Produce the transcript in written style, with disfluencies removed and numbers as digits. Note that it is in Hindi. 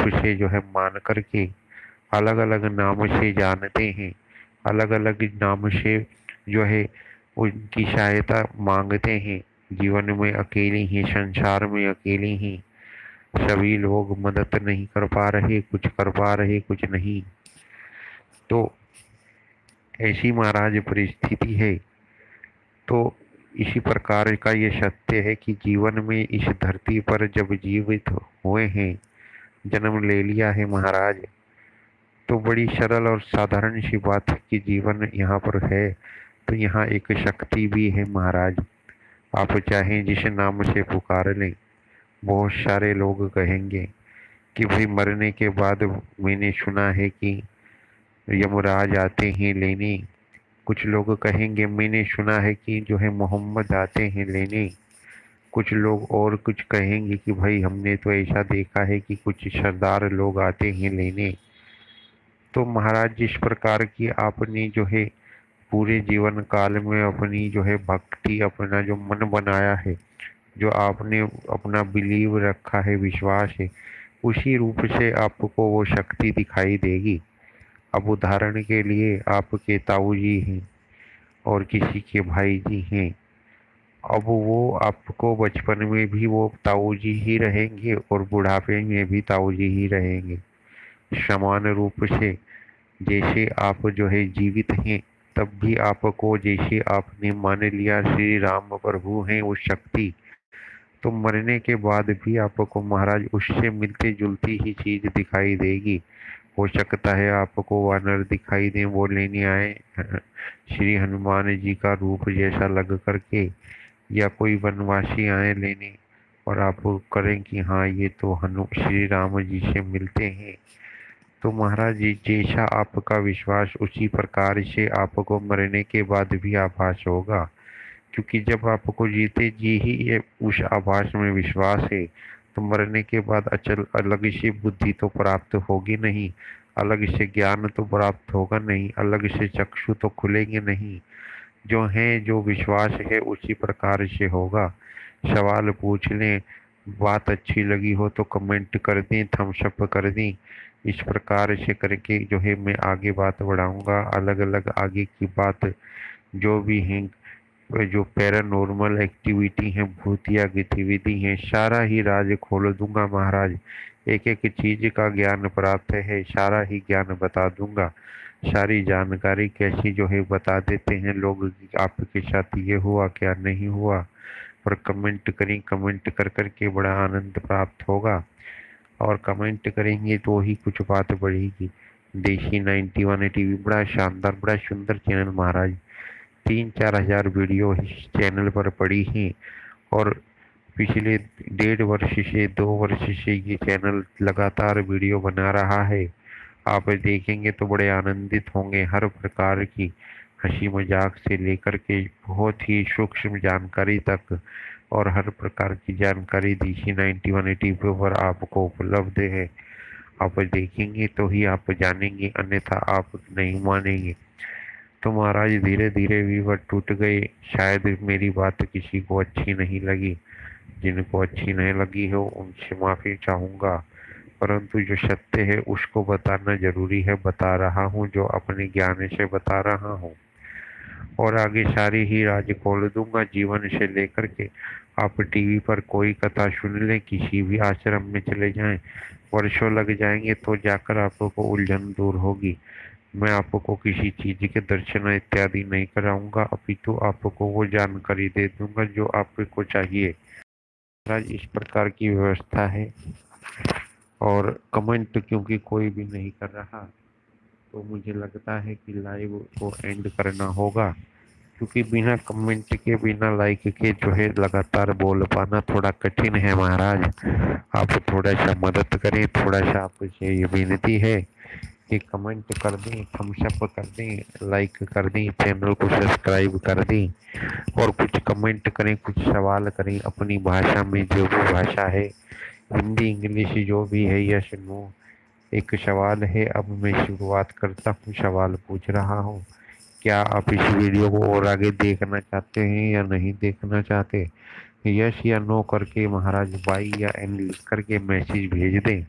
रूप से जो है मान करके अलग अलग नाम से जानते हैं, अलग अलग नाम से जो है उनकी सहायता मांगते हैं। जीवन में अकेले ही, संसार में अकेले ही सभी लोग मदद नहीं कर पा रहे, कुछ कर पा रहे कुछ नहीं। तो ऐसी महाराज परिस्थिति है। तो इसी प्रकार का ये सत्य है कि जीवन में इस धरती पर जब जीवित हुए हैं, जन्म ले लिया है महाराज, तो बड़ी सरल और साधारण सी बात है कि जीवन यहाँ पर है तो यहाँ एक शक्ति भी है महाराज। आप चाहें जिस नाम से पुकार लें। बहुत सारे लोग कहेंगे कि भाई मरने के बाद मैंने सुना है कि यमराज आते हैं लेने। कुछ लोग कहेंगे मैंने सुना है कि जो है मोहम्मद आते हैं लेने। कुछ लोग और कुछ कहेंगे कि भाई हमने तो ऐसा देखा है कि कुछ सरदार लोग आते हैं लेने। तो महाराज जिस प्रकार की आपने जो है पूरे जीवन काल में अपनी जो है भक्ति, अपना जो मन बनाया है, जो आपने अपना बिलीव रखा है, विश्वास है, उसी रूप से आपको वो शक्ति दिखाई देगी। अब उदाहरण के लिए आपके ताऊ जी हैं और किसी के भाई जी हैं। अब वो आपको बचपन में भी वो ताऊ जी ही रहेंगे और बुढ़ापे में भी ताऊ जी ही रहेंगे। समान रूप से जैसे आप जो है जीवित हैं, तब भी आपको जैसे आपने मान लिया श्री राम प्रभु हैं उस शक्ति, तो मरने के बाद भी आपको महाराज उससे मिलती जुलती ही चीज दिखाई देगी। हो सकता है आपको वानर दिखाई दें, वो लेने आए श्री हनुमान जी का रूप जैसा लग करके, या कोई वनवासी आए लेने और आप करें कि हाँ ये तो हनु श्री राम जी से मिलते हैं। तो महाराज जी जैसा आपका विश्वास उसी प्रकार से आपको मरने के बाद भी आभास होगा। क्योंकि जब आपको जीते जी ही ये उस आभास में विश्वास है, तो मरने के बाद अचल अलग से बुद्धि तो प्राप्त होगी नहीं, अलग से ज्ञान तो प्राप्त होगा नहीं, अलग से चक्षु तो खुलेंगे नहीं। जो है जो विश्वास है उसी प्रकार से होगा। सवाल पूछ लें, बात अच्छी लगी हो तो कमेंट कर दें, थम्स अप कर दें। इस प्रकार से करके जो है मैं आगे बात बढ़ाऊंगा। अलग अलग आगे की बात जो भी हैं, जो पैरानॉर्मल एक्टिविटी हैं, भूतिया गतिविधि हैं, सारा ही राज खोल दूंगा महाराज। एक एक चीज का ज्ञान प्राप्त है, सारा ही ज्ञान बता दूंगा। सारी जानकारी कैसी जो है बता देते हैं लोग कि आपके साथ ये हुआ क्या नहीं हुआ। और कमेंट करें, कमेंट कर कर के बड़ा आनंद प्राप्त होगा। और कमेंट करेंगे तो ही कुछ बात बढ़ेगी। देशी 91 टीवी बड़ा शानदार, बड़ा सुंदर चैनल महाराज। 3-4 हजार वीडियो इस चैनल पर पड़ी हैं। और पिछले 1.5 वर्ष से 2 वर्ष से ये चैनल लगातार वीडियो बना रहा है। आप देखेंगे तो बड़े आनंदित होंगे। हर प्रकार की हंसी मजाक से लेकर के बहुत ही सूक्ष्म जानकारी तक, और हर प्रकार की जानकारी देशी 91 टीवी पर आपको उपलब्ध है। आप देखेंगे तो ही आप जानेंगे, अन्यथा आप नहीं मानेंगे। तो महाराज धीरे धीरे व्यूवर टूट गए। शायद मेरी बात किसी को अच्छी नहीं लगी। जिनको अच्छी नहीं लगी हो उनसे माफी चाहूंगा, परंतु जो सत्य है उसको बताना जरूरी है। बता रहा हूँ जो अपने ज्ञान से बता रहा हूँ। और आगे सारी ही राज खोल दूंगा जीवन से लेकर के। आप टीवी पर कोई कथा सुन लें, किसी भी आश्रम में चले जाएं, वर्षों लग जाएंगे तो जाकर आपको उलझन दूर होगी। मैं आपको किसी चीज के दर्शन इत्यादि नहीं कराऊंगा, अपितु आपको वो जानकारी दे दूंगा जो आपको चाहिए। महाराज इस प्रकार की व्यवस्था है। और कमेंट क्योंकि कोई भी नहीं कर रहा, तो मुझे लगता है कि लाइव को एंड करना होगा। क्योंकि बिना कमेंट के, बिना लाइक के जो है लगातार बोल पाना थोड़ा कठिन है महाराज। आप थोड़ा सा मदद करें, थोड़ा सा आपसे ये विनती है कि कमेंट कर दें, थम्स अप कर दें, लाइक कर दें, चैनल को सब्सक्राइब कर दें। और कुछ कमेंट करें, कुछ सवाल करें अपनी भाषा में, जो भी भाषा है, हिंदी इंग्लिश जो भी है, यस नो। एक सवाल है, अब मैं शुरुआत करता हूँ। सवाल पूछ रहा हूँ, क्या आप इस वीडियो को और आगे देखना चाहते हैं या नहीं देखना चाहते? यस या नो करके महाराज वाई या एन लिख करके मैसेज भेज दें।